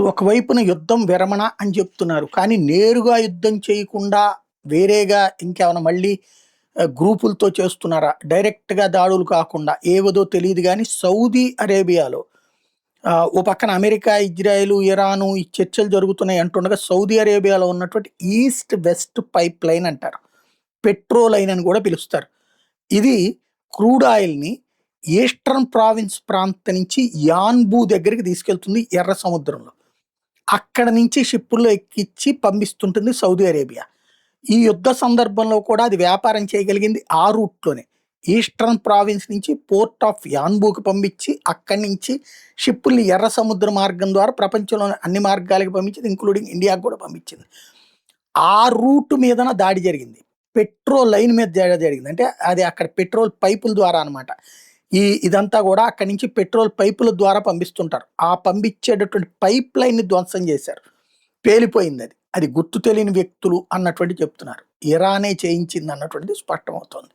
ఒకవైపున యుద్ధం విరమణ అని చెప్తున్నారు. కానీ నేరుగా యుద్ధం చేయకుండా వేరేగా ఇంకేమైనా మళ్ళీ గ్రూపులతో చేస్తున్నారా? డైరెక్ట్‌గా దాడులు కాకుండా ఏవదో తెలీదు గానీ సౌదీ అరేబియాలో ఓ పక్కన అమెరికా, ఇజ్రాయెలు, ఇరాను ఈ చర్చలు జరుగుతున్నాయి అంటుండగా సౌదీ అరేబియాలో ఉన్నటువంటి ఈస్ట్ వెస్ట్ పైప్ లైన్ అంటారు. పెట్రో లైన్ అని కూడా పిలుస్తారు. ఇది క్రూడ్ ఆయిల్‌ని ఈస్టర్న్ ప్రావిన్స్ ప్రాంతం నుంచి యాన్బూ దగ్గరికి తీసుకెళ్తుంది ఎర్ర సముద్రంలో. అక్కడ నుంచి షిప్పుల్లో ఎక్కిచ్చి పంపిస్తుంటుంది సౌదీ అరేబియా. ఈ యుద్ధ సందర్భంలో కూడా అది వ్యాపారం చేయగలిగింది ఆ రూట్‌లోనే. ఈస్టర్న్ ప్రావిన్స్ నుంచి పోర్ట్ ఆఫ్ యాన్బూకి పంపించి, అక్కడి నుంచి షిప్పుల్ని ఎర్ర సముద్ర మార్గం ద్వారా ప్రపంచంలోని అన్ని మార్గాలకి పంపించింది. ఇంక్లూడింగ్ ఇండియాకి కూడా పంపించింది. ఆ రూట్ మీదన దాడి జరిగింది. పెట్రోల్ లైన్ మీద దాడి జరిగింది. అంటే అది అక్కడ పెట్రోల్ పైపుల ద్వారా అనమాట. ఇదంతా కూడా అక్కడి నుంచి పెట్రోల్ పైపుల ద్వారా పంపిస్తుంటారు. ఆ పంపించేటటువంటి పైప్ లైన్‌ని ధ్వంసం చేశారు. పేలిపోయిందది. అది గుర్తు తెలియని వ్యక్తులు అన్నటువంటి చెప్తున్నారు. ఇరానే చేయించింది అన్నటువంటిది స్పష్టమవుతోంది.